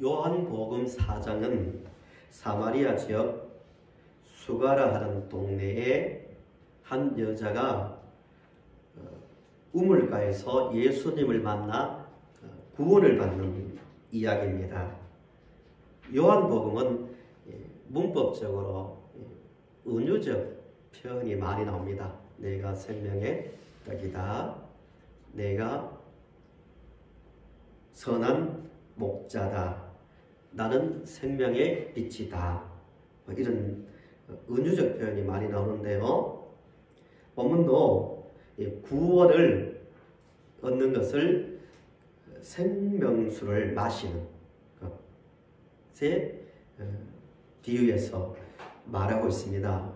요한복음 4장은 사마리아 지역 수가라 하는 동네에 한 여자가 우물가에서 예수님을 만나 구원을 받는 이야기입니다. 요한복음은 문법적으로 은유적 표현이 많이 나옵니다. 내가 생명의 떡이다. 내가 선한 목자다. 나는 생명의 빛이다. 이런 은유적 표현이 많이 나오는데요. 본문도 구원을 얻는 것을 생명수를 마시는 것에 비유해서 말하고 있습니다.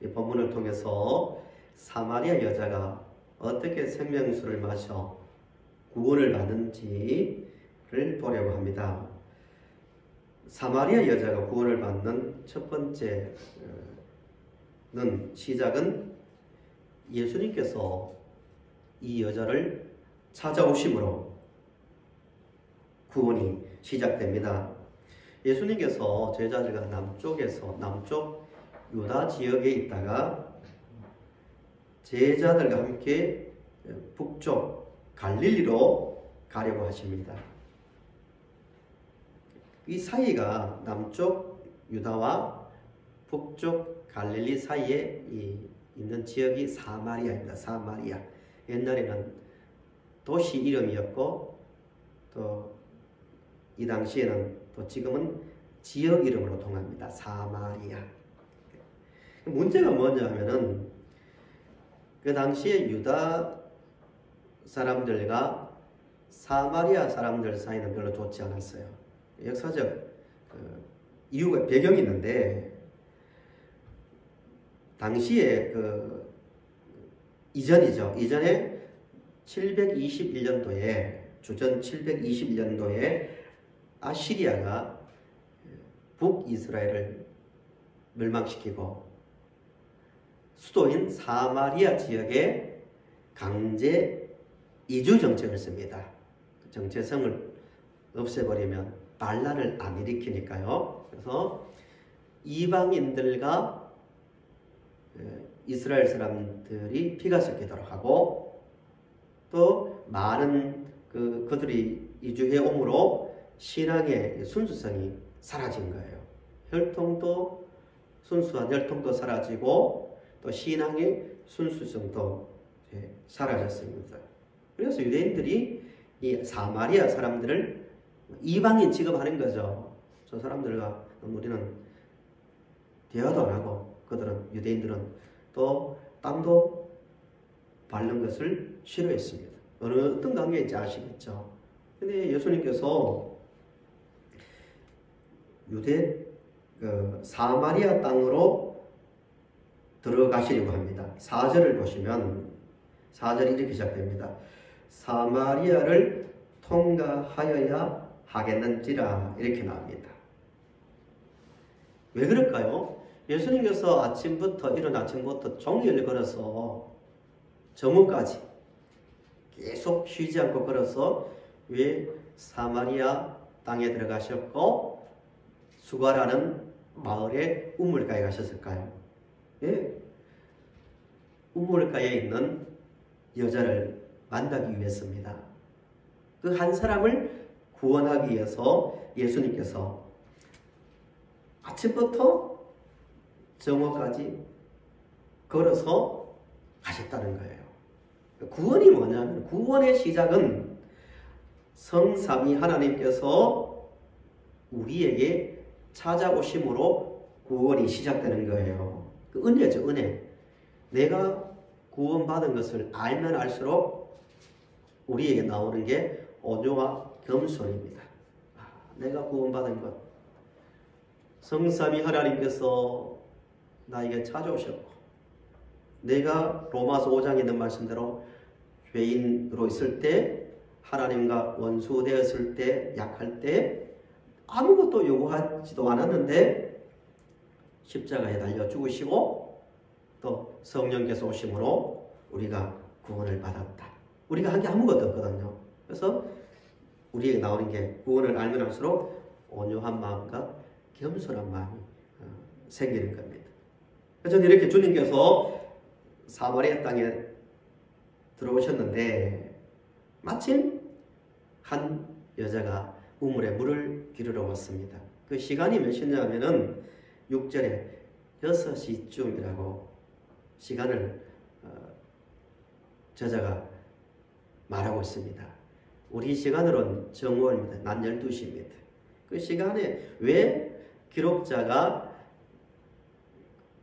이 본문을 통해서 사마리아 여자가 어떻게 생명수를 마셔 구원을 받는지를 보려고 합니다. 사마리아 여자가 구원을 받는 첫 번째는 시작은 예수님께서 이 여자를 찾아오심으로 구원이 시작됩니다. 예수님께서 제자들과 남쪽 유다 지역에 있다가 제자들과 함께 북쪽 갈릴리로 가려고 하십니다. 이 사이가 남쪽 유다와 북쪽 갈릴리 사이에 있는 지역이 사마리아입니다. 사마리아. 옛날에는 도시 이름이었고 또 이 당시에는 또 지금은 지역 이름으로 통합니다. 사마리아. 문제가 뭐냐 하면은 그 당시에 유다 사람들과 사마리아 사람들 사이는 별로 좋지 않았어요. 역사적 이유가 배경이 있는데 당시에 이전에 721년도에 주전 721년도에 아시리아가 북이스라엘을 멸망시키고 수도인 사마리아 지역에 강제 이주 정책을 씁니다. 정체성을 없애버리면 반란을 안 일으키니까요. 그래서 이방인들과 이스라엘 사람들이 피가 섞이도록 하고 또 많은 그들이 이주해 오므로 신앙의 순수성이 사라진 거예요. 혈통도 순수한 혈통도 사라지고 또 신앙의 순수성도 사라졌습니다. 그래서 유대인들이 이 사마리아 사람들을 이방인 취급하는 거죠. 저 사람들과 우리는 대화도 안 하고 그들은 유대인들은 또 땅도 밟는 것을 싫어했습니다. 어떤 관계인지 아시겠죠? 근데 예수님께서 사마리아 땅으로 들어가시려고 합니다. 4절을 보시면 4절이 이렇게 시작됩니다. 사마리아를 통과하여야 하겠는지라 이렇게 나옵니다. 왜 그럴까요? 예수님께서 이른 아침부터 종일 걸어서 저녁까지 계속 쉬지 않고 걸어서 왜 사마리아 땅에 들어가셨고 수가라는 마을의 우물가에 가셨을까요? 예? 우물가에 있는 여자를 만나기 위해서입니다. 그 한 사람을 구원하기 위해서 예수님께서 아침부터 정오까지 걸어서 가셨다는 거예요. 구원이 뭐냐면 구원의 시작은 성삼위 하나님께서 우리에게 찾아오심으로 구원이 시작되는 거예요. 그 은혜죠, 은혜. 내가 구원받은 것을 알면 알수록 우리에게 나오는 게 온유와 겸손입니다. 내가 구원받은 것. 성삼위 하나님께서 나에게 찾아오셨고 내가 로마서 5장에 있는 말씀대로 죄인으로 있을 때 하나님과 원수되었을 때 약할 때 아무것도 요구하지도 않았는데 십자가에 달려 죽으시고 또 성령께서 오심으로 우리가 구원을 받았다. 우리가 한 게 아무것도 없거든요. 그래서 우리에게 나오는 게 구원을 알면 할수록 온유한 마음과 겸손한 마음이 생기는 겁니다. 그래서 이렇게 주님께서 사마리아 땅에 들어오셨는데 마침 한 여자가 우물에 물을 기르러 왔습니다. 그 시간이 몇 시냐면은 6절에 6시쯤이라고 시간을 저자가 말하고 있습니다. 우리 시간으로는 정오입니다. 낮 12시입니다. 그 시간에 왜 기록자가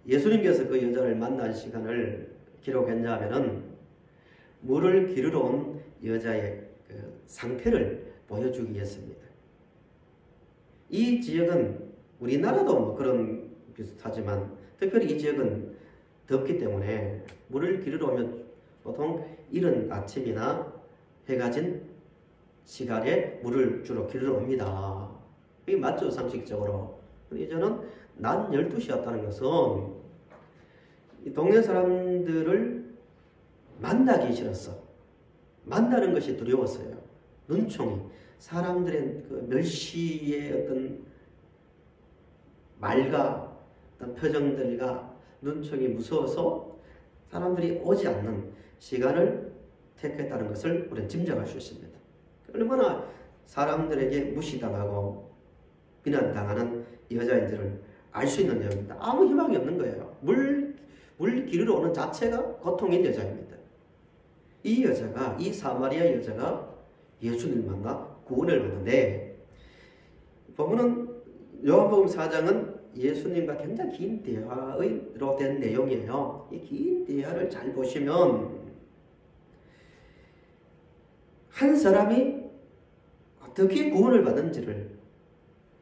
예수님께서 그 여자를 만난 시간을 기록했냐 하면은 물을 기르러 온 여자의 그 상태를 보여주기 위해서입니다. 이 지역은 우리나라도 뭐 그런 비슷하지만 특별히 이 지역은 덥기 때문에 물을 기르러 오면 보통 이른 아침이나 해가 진 시간에 물을 주로 기르러 옵니다. 이게 맞죠, 상식적으로. 근데 저는 낮 12시였다는 것은 이 동네 사람들을 만나기 싫었어. 만나는 것이 두려웠어요. 눈총이. 사람들의 그 멸시의 어떤 말과 어떤 표정들과 눈총이 무서워서 사람들이 오지 않는 시간을 택했다는 것을 우리는 짐작할 수 있습니다. 얼마나 사람들에게 무시당하고 비난당하는 여자인지를 알 수 있는 내용입니다. 아무 희망이 없는 거예요. 물 기르러 오는 자체가 고통인 여자입니다. 이 여자가, 이 사마리아 여자가 예수님을 만나 구원을 받는데, 보면은 요한복음 4장은 예수님과 굉장히 긴 대화로 된 내용이에요. 이 긴 대화를 잘 보시면 한 사람이 어떻게 구원을 받는지를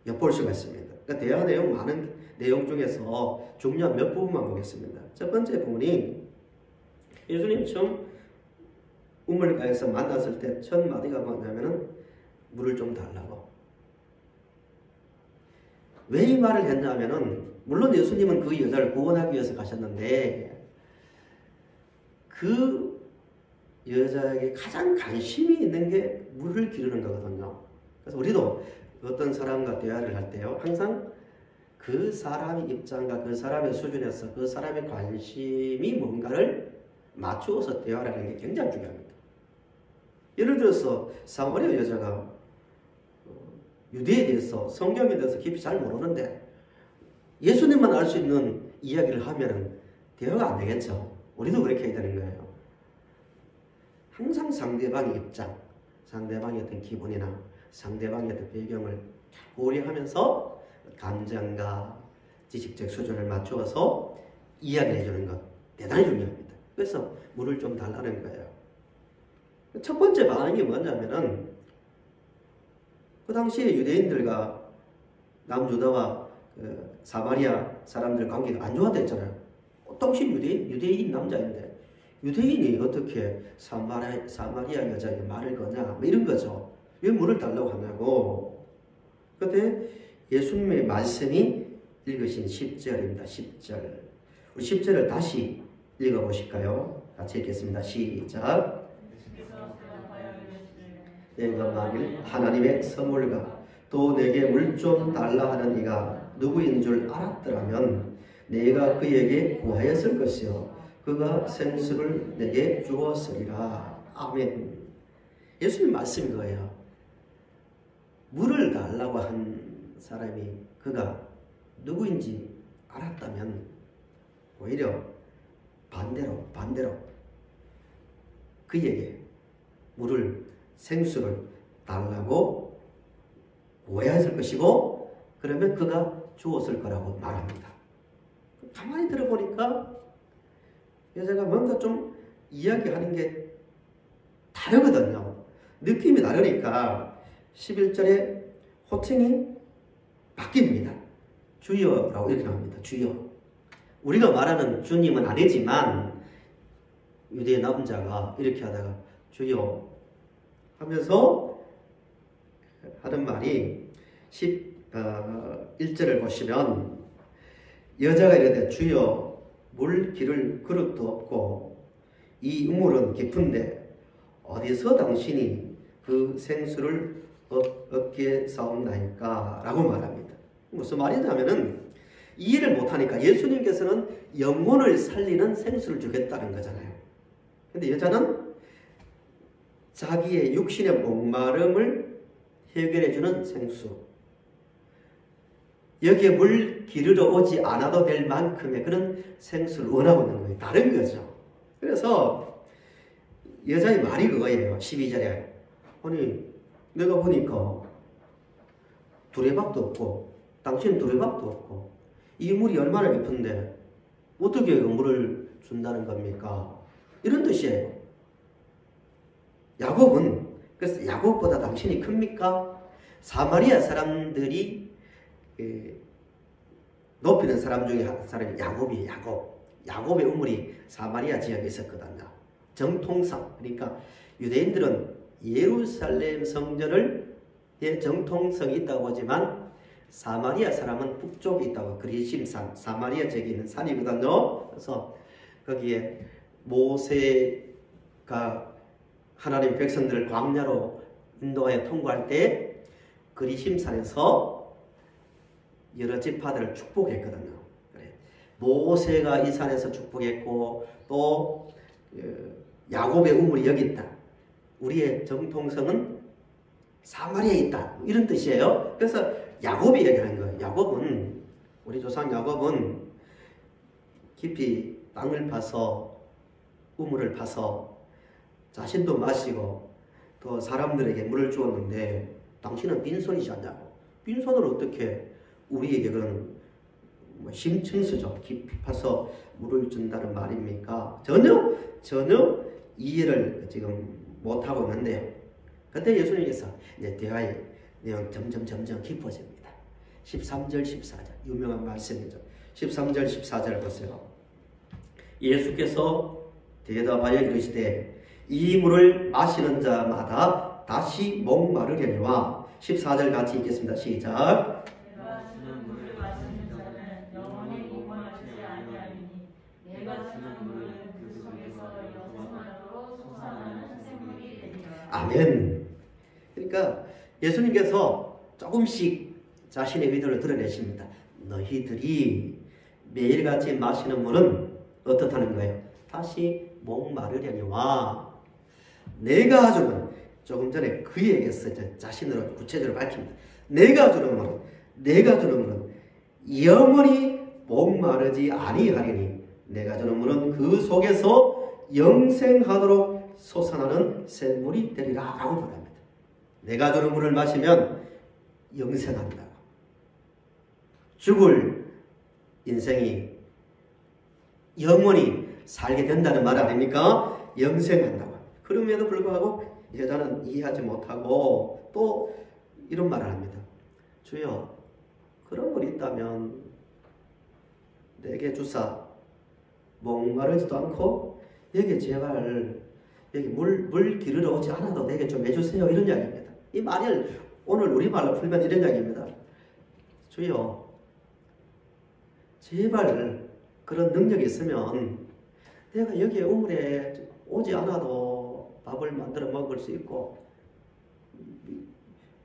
엿볼 수가 있습니다. 그러니까 대화 내용 많은 내용 중에서 중요한 몇 부분만 보겠습니다. 첫 번째 부분이 예수님 처음 우물가에서 만났을 때 첫 마디가 뭐냐면은 물을 좀 달라고. 왜 이 말을 했냐면은 물론 예수님은 그 여자를 구원하기 위해서 가셨는데 그 여자에게 가장 관심이 있는 게 물을 기르는 거거든요. 그래서 우리도 어떤 사람과 대화를 할 때요, 항상 그 사람의 입장과 그 사람의 수준에서 그 사람의 관심이 뭔가를 맞추어서 대화를 하는 게 굉장히 중요합니다. 예를 들어서 사마리아 여자가 유대에 대해서, 성경에 대해서 깊이 잘 모르는데 예수님만 알 수 있는 이야기를 하면 대화가 안 되겠죠. 우리도 그렇게 해야 되는 거예요. 항상 상대방의 입장, 상대방의 어떤 기분이나 상대방의 어떤 배경을 고려하면서 감정과 지식적 수준을 맞추어서 이야기를 해주는 것 대단히 중요합니다. 그래서 물을 좀 달라는 거예요. 첫 번째 반응이 뭐냐면은 그 당시에 유대인들과 남유다와 그 사마리아 사람들 관계가 안 좋았다 했잖아요. 당시 유대인 남자인데 유대인이 어떻게 사마리아 여자에게 말을 거냐, 뭐 이런 거죠. 왜 물을 달라고 하냐고. 그때 예수님의 말씀이 읽으신 10절입니다. 10절. 우리 10절을 다시 읽어보실까요? 같이 읽겠습니다. 시작. 내가 만일 하나님의 선물과 또 내게 물 좀 달라 하는 이가 누구인 줄 알았더라면 내가 그에게 구하였을 것이요 그가 생수를 내게 주었으리라. 아멘. 예수님 말씀인 거예요. 물을 달라고 한 사람이 그가 누구인지 알았다면 오히려 반대로 그에게 물을, 생수를 달라고 구해야 것이고 그러면 그가 주었을 거라고 말합니다. 가만히 들어보니까 여자가 뭔가 좀 이야기하는 게 다르거든요. 느낌이 다르니까 11절에 호칭이 바뀝니다. 주여라고 이렇게 나옵니다. 주여. 우리가 말하는 주님은 아니지만 유대 남자가 이렇게 하다가 주여 하면서 하는 말이 1절을 보시면 여자가 이르되 주여 물 기를 그릇도 없고 이 우물은 깊은데 어디서 당신이 그 생수를 어깨 싸움나니까 라고 말합니다. 무슨 말이냐면은 이해를 못하니까 예수님께서는 영혼을 살리는 생수를 주겠다는 거잖아요. 근데 여자는 자기의 육신의 목마름을 해결해주는 생수, 여기에 물 기르러 오지 않아도 될 만큼의 그런 생수를 원하고 있는 거예요. 다른 거죠. 그래서 여자의 말이 그거예요. 12절에 아니 내가 보니까 두레박도 없고 당신 두레박도 없고 이 물이 얼마나 깊은데 어떻게 그 물을 준다는 겁니까? 이런 뜻이에요. 야곱은 그래서 야곱보다 당신이 큽니까? 사마리아 사람들이 높이는 사람 중에 한 사람이 야곱이에요. 야곱의 우물이 사마리아 지역에 있었거든요. 정통성, 그러니까 유대인들은 예루살렘 성전을 정통성이 있다고 하지만 사마리아 사람은 북쪽에 있다고, 그리심산, 사마리아 지역에 있는 산이거든요. 그래서 거기에 모세가 하나님의 백성들을 광야로 인도하여 통과할 때 그리심산에서 여러 지파들을 축복했거든요. 그래. 모세가 이 산에서 축복했고 또 야곱의 우물이 여기 있다. 우리의 정통성은 사마리아에 있다. 이런 뜻이에요. 그래서 야곱이 얘기하는 거예요. 야곱은, 우리 조상 야곱은 깊이 땅을 파서 우물을 파서 자신도 마시고 또 사람들에게 물을 주었는데 당신은 빈손이지 않냐고. 빈손으로 어떻게 우리에게 그런 심층수죠. 깊이 파서 물을 준다는 말입니까? 전혀 이해를 지금 못하고 있는데요. 그때 예수님께서 이제 대화의 내용 점점 깊어집니다. 13절 14절 유명한 말씀이죠. 13절 14절 보세요. 예수께서 대답하여 이르시되 이 물을 마시는 자마다 다시 목마르려니와 14절 같이 읽겠습니다. 시작. 내가 주는 물을 마시는 자는 영원히 목마르지 아니하리니 내가 주는 물은 그 속에서 영생하도록 솟아나는 샘물이 되리라. 아멘. 그러니까 예수님께서 조금씩 자신의 의도를 드러내십니다. 너희들이 매일같이 마시는 물은 어떻다는 거예요? 다시 목마르려니와 내가 주는, 조금 전에 그 얘기했어요. 자신으로 구체적으로 밝힙니다. 내가 주는 물은 영원히 목마르지 아니하리니 내가 주는 물은 그 속에서 영생하도록 솟아나는 샘물이 되리라 라고 말합니다. 내가 주는 물을 마시면 영생한다고. 죽을 인생이 영원히 살게 된다는 말 아닙니까? 영생한다고. 그럼에도 불구하고 여자는 이해하지 못하고 또 이런 말을 합니다. 주여, 그런 물이 있다면 내게 주사 목마르지도 않고 여기 제발 여기 물 기르러 오지 않아도 내게 좀 해주세요. 이런 이야기입니다. 이 말을 오늘 우리말로 풀면 이런 이야기입니다. 주여, 제발 그런 능력이 있으면 내가 여기에 우물에 오지 않아도 밥을 만들어 먹을 수 있고,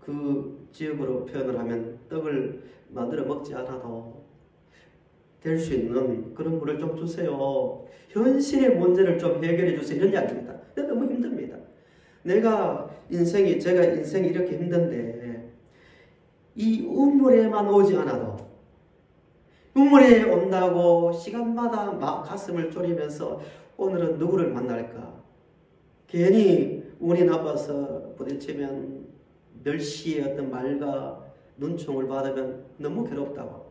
그 지역으로 표현을 하면 떡을 만들어 먹지 않아도 될 수 있는 그런 물을 좀 주세요. 현실의 문제를 좀 해결해 주세요. 이런 이야기입니다. 근데 너무 힘듭니다. 제가 인생이 이렇게 힘든데 이 우물에만 오지 않아도, 우물에 온다고 시간마다 막 가슴을 졸이면서 오늘은 누구를 만날까? 괜히 운이 나빠서 부딪히면 멸시의 어떤 말과 눈총을 받으면 너무 괴롭다고.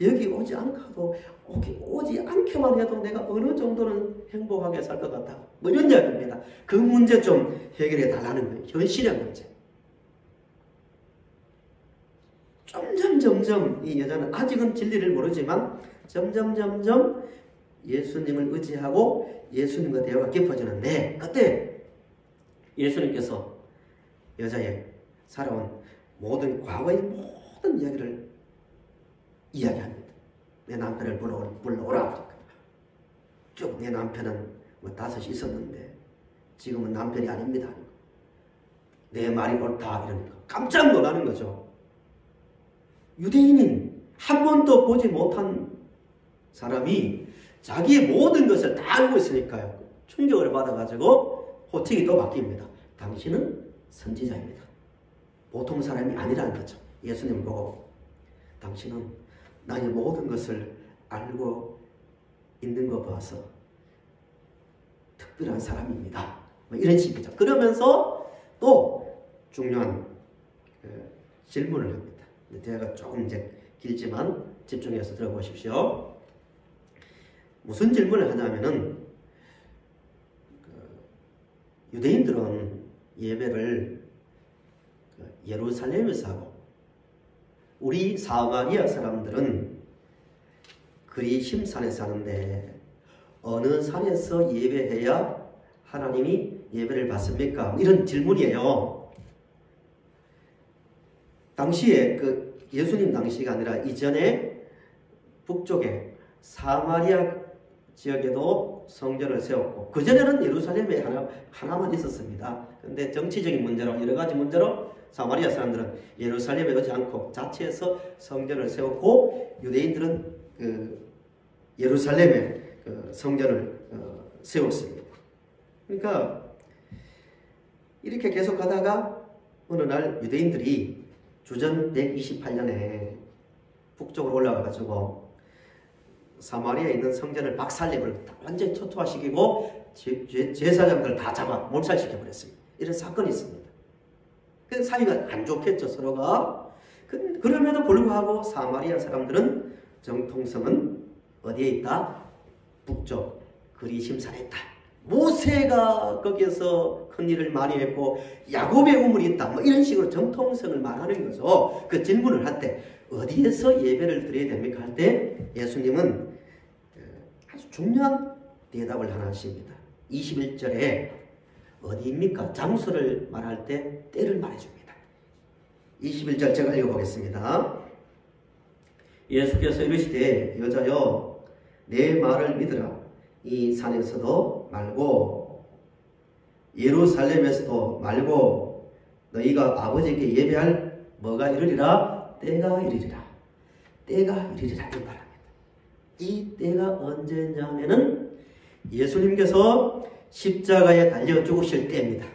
여기 오지 않게만 해도 내가 어느 정도는 행복하게 살 것 같다. 뭐 이런 이야기입니다. 그 문제 좀 해결해 달라는 거예요. 현실의 문제. 점점 이 여자는 아직은 진리를 모르지만 점점 예수님을 의지하고 예수님과 대화가 깊어지는데, 그때 예수님께서 여자의 살아온 과거의 모든 이야기를 이야기합니다. 내 남편을 불러오라. 쭉 내 남편은 5이 있었는데 지금은 남편이 아닙니다. 내 말이 옳다 이러니까 깜짝 놀라는 거죠. 유대인인 한 번도 보지 못한 사람이 자기의 모든 것을 다 알고 있으니까요. 충격을 받아가지고 호칭이 또 바뀝니다. 당신은 선지자입니다. 보통 사람이 아니라는 거죠. 예수님 보고 당신은 나의 모든 것을 알고 있는 거 봐서 특별한 사람입니다. 뭐 이런 식이죠. 그러면서 또 중요한 질문을 합니다. 대화가 조금 이제 길지만 집중해서 들어보십시오. 무슨 질문을 하냐면은 유대인들은 예배를 예루살렘에서 하고 우리 사마리아 사람들은 그리심 산에서 하는데 어느 산에서 예배해야 하나님이 예배를 받습니까? 이런 질문이에요. 당시에 예수님 당시가 아니라 이전에 북쪽에 사마리아 지역에도 성전을 세웠고 그전에는 예루살렘에 하나만 있었습니다. 그런데 정치적인 문제로 여러 가지 문제로 사마리아 사람들은 예루살렘에 오지 않고 자체에서 성전을 세웠고 유대인들은 예루살렘에 성전을 세웠습니다. 그러니까 이렇게 계속 가다가 어느 날 유대인들이 주전 128년에 북쪽으로 올라가가지고 사마리아에 있는 성전을 박살내버리고 완전히 초토화시키고 제사장들 다 잡아 몰살시켜버렸습니다. 이런 사건이 있습니다. 그 사이가 안 좋겠죠, 서로가. 그럼에도 불구하고 사마리아 사람들은 정통성은 어디에 있다? 북쪽 그리심산에 있다. 모세가 거기에서 큰 일을 많이 했고 야곱의 우물이 있다. 뭐 이런 식으로 정통성을 말하는 거죠. 그 질문을 할 때 어디에서 예배를 드려야 됩니까? 할 때 예수님은 아주 중요한 대답을 하나 하십니다. 21절에 어디입니까? 장소를 말할 때 때를 말해줍니다. 21절 제가 읽어보겠습니다. 예수께서 이르시되 여자여 내 말을 믿으라. 이 산에서도 말고 예루살렘에서도 말고 너희가 아버지께 예배할 뭐가 이르리라? 때가 이르리라. 때가 이르리라 이 말합니다. 이 때가 언제냐면은 예수님께서 십자가에 달려 죽으실 때입니다.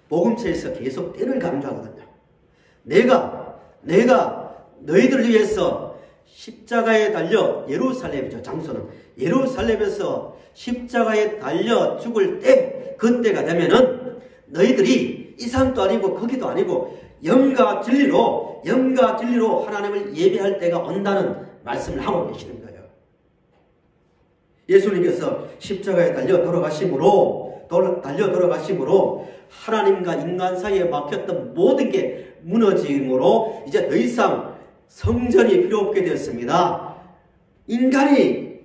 복음서에서 계속 때를 강조하거든요. 내가 너희들을 위해서 십자가에 달려 예루살렘이죠. 장소는 예루살렘에서 십자가에 달려 죽을 때 그때가 되면은 너희들이 이 산도 아니고 거기도 아니고 영과 진리로 하나님을 예배할 때가 온다는 말씀을 하고 계시는 거예요. 예수님께서 십자가에 달려 돌아가심으로 하나님과 인간 사이에 막혔던 모든 게 무너짐으로 이제 더 이상 성전이 필요 없게 되었습니다.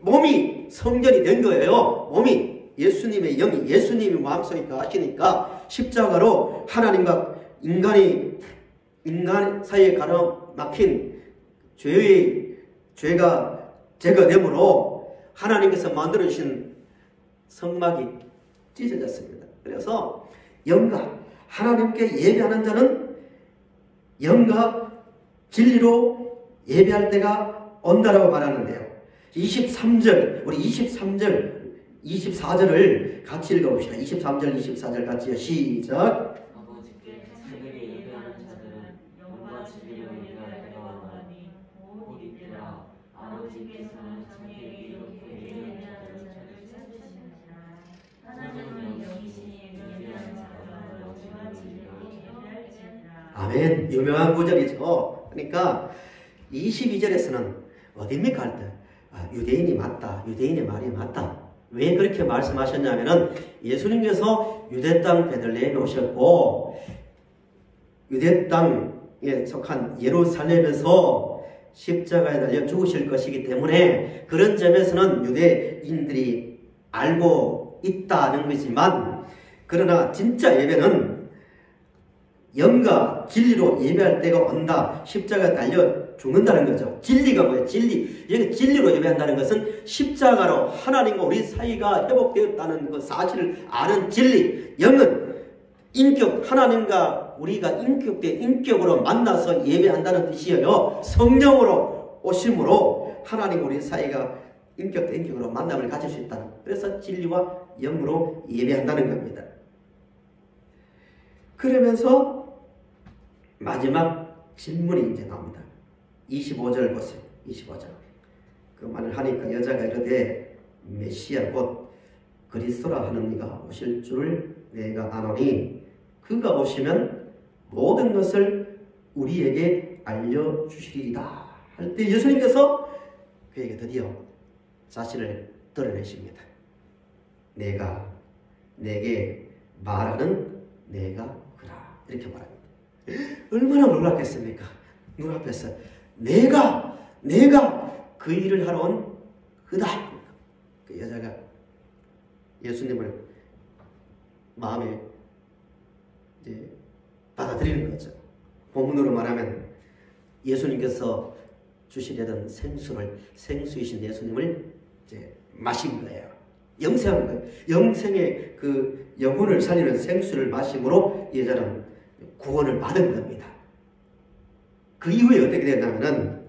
몸이 성전이 된 거예요. 몸이 예수님의 영이 예수님이 마음속에 가시니까 십자가로 하나님과 인간 사이에 가로막힌 죄가 제거되므로 하나님께서 만들어주신 성막이 찢어졌습니다. 그래서 하나님께 예배하는 자는 영과 진리로 예배할 때가 온다라고 말하는데요. 23절, 우리 24절을 같이 읽어봅시다. 23절, 24절 같이요. 시작. 아버지께 참되게 예배하는 자들은 영과 진리로 예배할 때가 오나니 곧 이때라. 아버지께서는 자기에게 이렇게 예배하는 자를 찾으시느니라. 하나님은 영이시니 예배하는 자가 영과 진리로 예배할지니라. 아멘. 유명한 구절이죠. 그러니까 22절에서는 어딥니까 할 때 유대인이 맞다. 유대인의 말이 맞다. 왜 그렇게 말씀하셨냐면은 예수님께서 유대 땅 베들레헴에 오셨고 유대 땅에 속한 예루살렘에서 십자가에 달려 죽으실 것이기 때문에 그런 점에서는 유대인들이 알고 있다는 거지만 그러나 진짜 예배는 영과 진리로 예배할 때가 온다. 십자가에 달려 죽는다는 거죠. 진리가 뭐예요? 여기 진리로 예배한다는 것은 십자가로 하나님과 우리 사이가 회복되었다는 그 사실을 아는 진리. 영은 인격 하나님과 우리가 인격으로 만나서 예배한다는 뜻이에요. 성령으로 오심으로 하나님 우리 사이가 인격으로 만남을 가질 수 있다는, 그래서 진리와 영으로 예배한다는 겁니다. 그러면서 마지막 질문이 이제 나옵니다. 25절 보세요. 25절. 그 말을 하니까 여자가 이르되 메시아 곧 그리스도라 하는 이가 오실 줄을 내가 아노니 그가 오시면 모든 것을 우리에게 알려주시리이다 할 때 예수님께서 그에게 드디어 자신을 드러내십니다. 내가 내게 말하는 내가 그라, 이렇게 말합니다. 얼마나 놀랐겠습니까? 눈앞에서 내가 그 일을 하러 온 그다. 그 여자가 예수님을 마음에 이제 받아들이는 거죠. 본문으로 말하면 예수님께서 주시려던 생수이신 예수님을 이제 마신 거예요. 영생한 거예요. 영생의 그 영혼을 살리는 생수를 마심으로 여자는 구원을 받은 겁니다. 그 이후에 어떻게 됐냐면은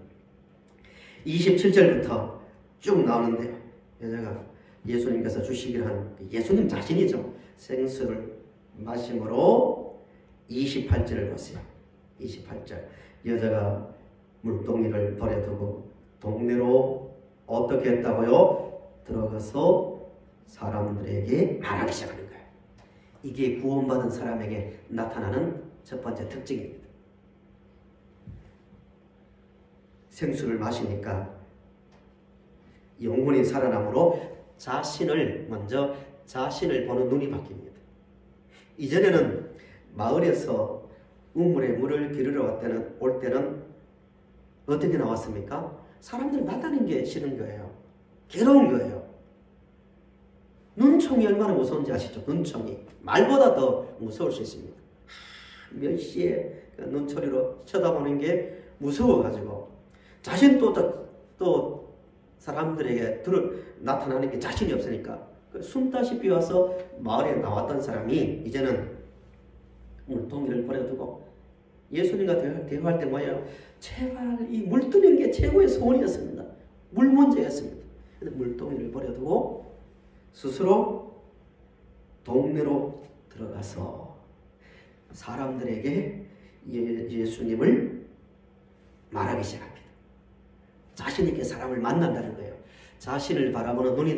27절부터 쭉 나오는데요. 여자가 예수님께서 주시기로 한 예수님 자신이죠. 생수를 마심으로 28절을 보세요. 28절. 여자가 물동이를 버려두고 동네로 어떻게 했다고요? 들어가서 사람들에게 말하기 시작하는 거예요. 이게 구원받은 사람에게 나타나는 첫 번째 특징입니다. 생수를 마시니까 영혼이 살아남으로 자신을 보는 눈이 바뀝니다. 이전에는 마을에서 우물에 물을 기르러 올 때는 어떻게 나왔습니까? 사람들 만나는 게 싫은 거예요. 괴로운 거예요. 눈총이 얼마나 무서운지 아시죠? 눈총이 말보다 더 무서울 수 있습니다. 몇 시에 눈초리로 쳐다보는 게 무서워가지고 자신도 또 사람들에게 나타나는 게 자신이 없으니까 숨다시피 와서 마을에 나왔던 사람이 이제는 물동이를 버려두고 예수님과 대화할 때 뭐예요? 제발 이 물 뜨는 게 최고의 소원이었습니다. 물 문제였습니다. 물동이를 버려두고 스스로 동네로 들어가서 사람들에게 예수님을 말하기 시작합니다. 자신 있게 사람을 만난다는 거예요. 자신을 바라보는 눈이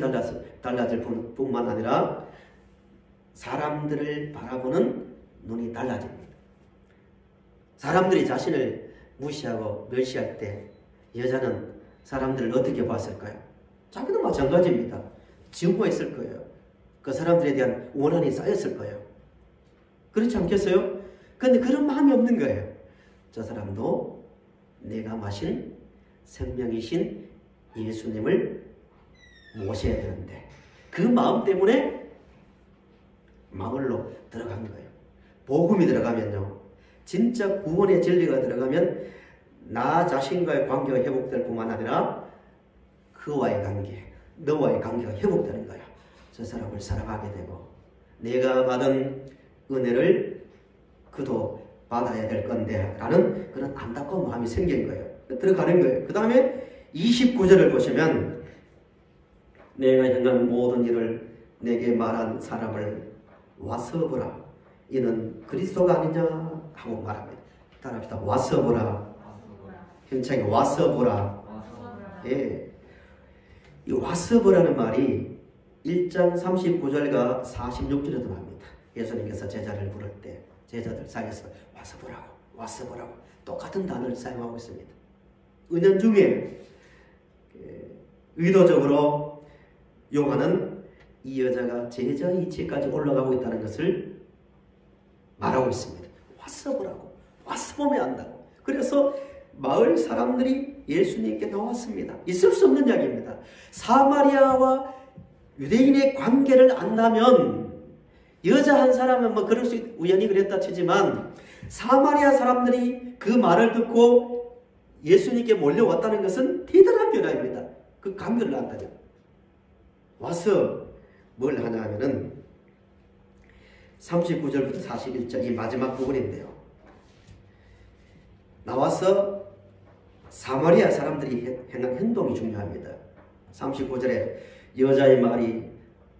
달라질 뿐만 아니라 사람들을 바라보는 눈이 달라집니다. 사람들이 자신을 무시하고 멸시할 때 여자는 사람들을 어떻게 봤을까요? 자기도 마찬가지입니다. 지우고 있을 거예요. 그 사람들에 대한 원한이 쌓였을 거예요. 그렇지 않겠어요? 그런데 그런 마음이 없는 거예요. 저 사람도 내가 마신 생명이신 예수님을 모셔야 되는데 그 마음 때문에 마을로 들어간 거예요. 복음이 들어가면요, 진짜 구원의 진리가 들어가면 나 자신과의 관계가 회복될 뿐만 아니라 그와의 관계, 너와의 관계가 회복되는 거야. 저 사람을 사랑하게 되고 내가 받은 은혜를 그도 받아야 될 건데 라는 그런 안타까운 마음이 생긴 거예요. 들어가는 거예요. 그 다음에 29절을 보시면 내가 행한 모든 일을 내게 말한 사람을 와서 보라. 이는 그리스도가 아니냐 하고 말합니다. 따라합시다. 와서 보라. 형창이 와서 보라. 예. 이 와서 보라는 말이 1장 39절과 46절에도 나옵니다. 예수님께서 제자를 부를 때 제자들 사이에서 와서 보라고, 와서 보라고 똑같은 단어를 사용하고 있습니다. 은연중에 의도적으로 요한은 이 여자가 제자 이치까지 올라가고 있다는 것을 말하고 있습니다. 와서 보라고, 와서 보면 안다고. 그래서 마을 사람들이 예수님께 나왔습니다. 있을 수 없는 이야기입니다. 사마리아와 유대인의 관계를 안다면 여자 한 사람은 뭐 그럴 수 우연히 그랬다 치지만 사마리아 사람들이 그 말을 듣고 예수님께 몰려왔다는 것은 대단한 변화입니다. 그 관계를 안다면. 와서 뭘 하냐 하면은 39절부터 41절 이 마지막 부분인데요. 나와서 사마리아 사람들이 행한 행동이 중요합니다. 39절에 여자의 말이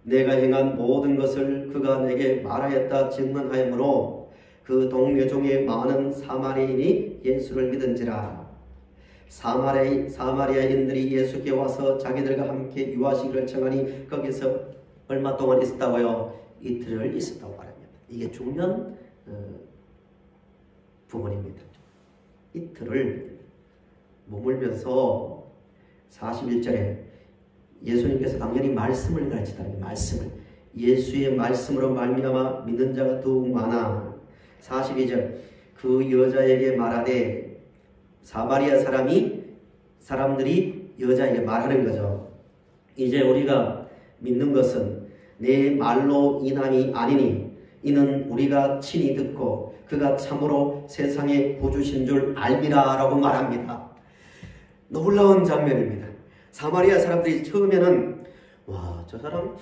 내가 행한 모든 것을 그가 내게 말하였다 증언하였으므로 그 동네 중에 많은 사마리아인이 예수를 믿은지라. 사마리아인들이 예수께 와서 자기들과 함께 유하시기를 청하니 거기서 얼마 동안 있었다고요? 이틀을 있었다고 말합니다. 이게 중요한 부분입니다. 이틀을 머물면서 41절에 예수님께서 당연히 말씀을 가르치다는 말씀을 예수의 말씀으로 말미암아 믿는 자가 더욱 많아. 42절 그 여자에게 말하되 사마리아 사람들이 여자에게 말하는 거죠. 이제 우리가 믿는 것은 내 말로 인함이 아니니 이는 우리가 친히 듣고 그가 참으로 세상의 구주신 줄 알미라 라고 말합니다. 놀라운 장면입니다. 사마리아 사람들이 처음에는 와, 저 사람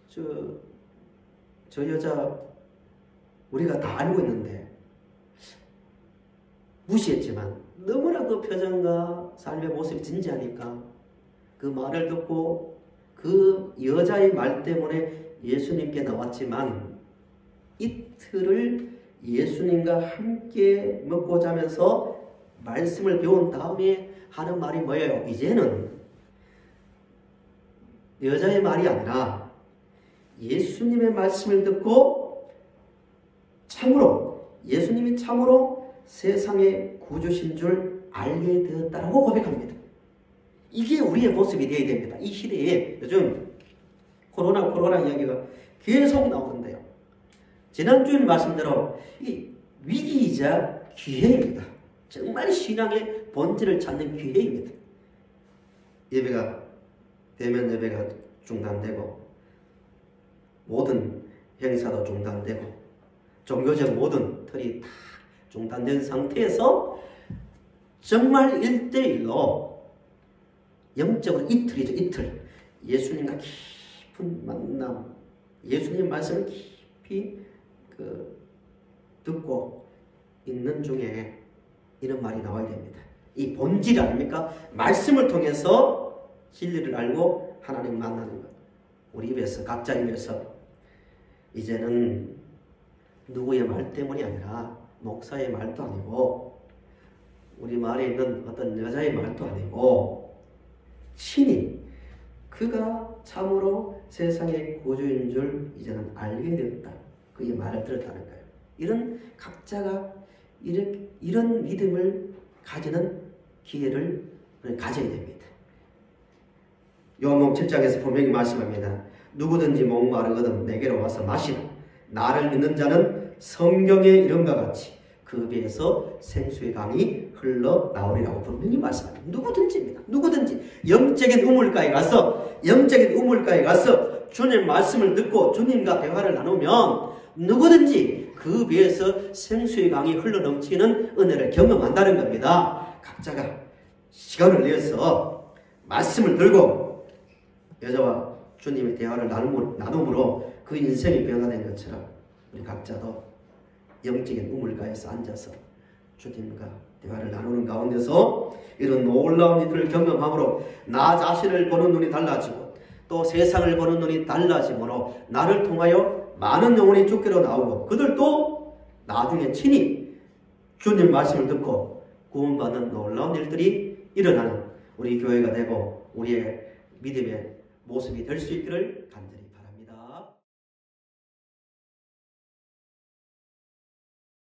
저 여자 우리가 다 알고 있는데 무시했지만 너무나 그 표정과 삶의 모습이 진지하니까 그 말을 듣고 그 여자의 말 때문에 예수님께 나왔지만 이틀을 예수님과 함께 먹고 자면서 말씀을 배운 다음에 하는 말이 뭐예요? 이제는 여자의 말이 아니라 예수님의 말씀을 듣고 예수님이 참으로 세상의 구주신 줄 알게 되었다라고 고백합니다. 이게 우리의 모습이 되어야 됩니다. 이 시대에 요즘 코로나 이야기가 계속 나오는데요. 지난주에 말씀대로 이 위기이자 기회입니다. 정말 신앙의 본질을 찾는 기회입니다. 대면 예배가 중단되고 모든 행사도 중단되고 종교적 모든 틀이 다 중단된 상태에서 정말 1대1로 영적으로 이틀이죠. 이틀 예수님과 깊은 만남, 예수님 말씀을 깊이 듣고 있는 중에 이런 말이 나와야 됩니다. 이 본질 아닙니까? 말씀을 통해서 진리를 알고 하나님 만나는 것. 우리 입에서, 각자 입에서 이제는 누구의 말 때문이 아니라 목사의 말도 아니고 우리 말에 있는 어떤 여자의 말도 아니고 친히 그가 참으로 세상의 구주인 줄 이제는 알게 되었다. 그의 말을 들었다는 거예요. 이런 각자가 이런 믿음을 가지는 기회를 가져야 됩니다. 요한복음 7장에서 분명히 말씀합니다. 누구든지 목마르거든 내게로 와서 마시라. 나를 믿는 자는 성경에 이름과 같이 그 배에서 생수의 강이 흘러나오리라고 분명히 말씀합니다. 누구든지입니다. 누구든지 영적인 우물가에 가서 주님 말씀을 듣고 주님과 대화를 나누면 누구든지 그 배에서 생수의 강이 흘러넘치는 은혜를 경험한다는 겁니다. 각자가 시간을 내서 말씀을 들고 여자와 주님의 대화를 나눔으로 그 인생이 변화된 것처럼 우리 각자도 영적인 우물가에서 앉아서 주님과 대화를 나누는 가운데서 이런 놀라운 일을 경험함으로 나 자신을 보는 눈이 달라지고 또 세상을 보는 눈이 달라지므로 나를 통하여 많은 영혼이 주께로 나오고 그들도 나중에 친히 주님 말씀을 듣고 구원받는 놀라운 일들이 일어나는 우리 교회가 되고 우리의 믿음의 모습이 될 수 있기를 간절히